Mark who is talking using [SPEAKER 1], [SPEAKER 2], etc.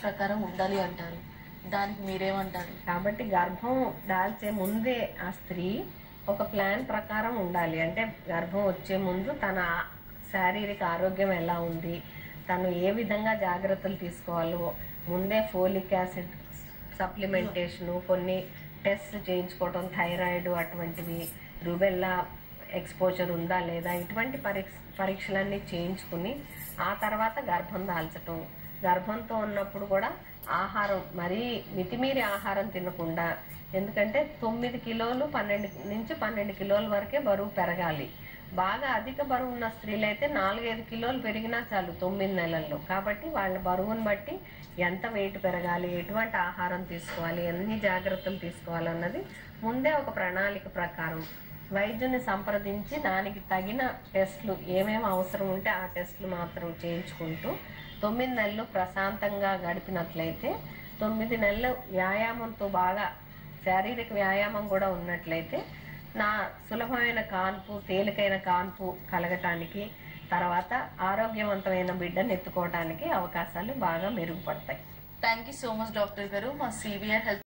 [SPEAKER 1] ప్రకారం ఉండాలి అంటారు. దానికి మీరేమంటారు?
[SPEAKER 2] కాబట్టి గర్భం దాల్చే ముందే ఆ స్త్రీ ఒక ప్లాన్ ప్రకారం ఉండాలి. అంటే గర్భం వచ్చే ముందు తన శారీరక ఆరోగ్యం ఎలా ఉంది, తను ఏ విధంగా జాగ్రత్తలు తీసుకోవాలో ముందే ఫోలిక్ యాసిడ్ సప్లిమెంటేషను, కొన్ని టెస్ట్ చేయించుకోవడం, థైరాయిడ్ అటువంటివి, రుబెల్లా ఎక్స్పోజర్ ఉందా లేదా, ఇటువంటి పరీక్షలన్నీ చేయించుకుని ఆ తర్వాత గర్భం దాల్చటం. గర్భంతో ఉన్నప్పుడు కూడా ఆహారం మరీ మితిమీరి ఆహారం తినకుండా, ఎందుకంటే 9 కిలోలు 12 కిలోల వరకే బరువు పెరగాలి. బాగా అధిక బరువు ఉన్న స్త్రీలైతే 4-5 కిలోలు పెరిగినా చాలు 9 నెలల్లో. కాబట్టి వాళ్ళ బరువును బట్టి ఎంత వెయిట్ పెరగాలి, ఎటువంటి ఆహారం తీసుకోవాలి, ఎన్ని జాగ్రత్తలు తీసుకోవాలన్నది ముందే ఒక ప్రణాళిక ప్రకారం వైద్యుని సంప్రదించి దానికి తగిన టెస్టులు ఏమేమి అవసరం ఉంటే ఆ టెస్టులు మాత్రం చేయించుకుంటూ 9 నెలలు ప్రశాంతంగా గడిపినట్లయితే, 9 నెలలు వ్యాయామంతో బాగా శారీరక వ్యాయామం కూడా ఉన్నట్లయితే నా సులభమైన కాన్పు, తేలికైన కాన్పు కలగటానికి, తర్వాత ఆరోగ్యవంతమైన బిడ్డను ఎత్తుకోవడానికి అవకాశాలు బాగా మెరుగుపడతాయి.
[SPEAKER 1] Thank you so much doctor గారు. మా సివిఆర్ హెల్త్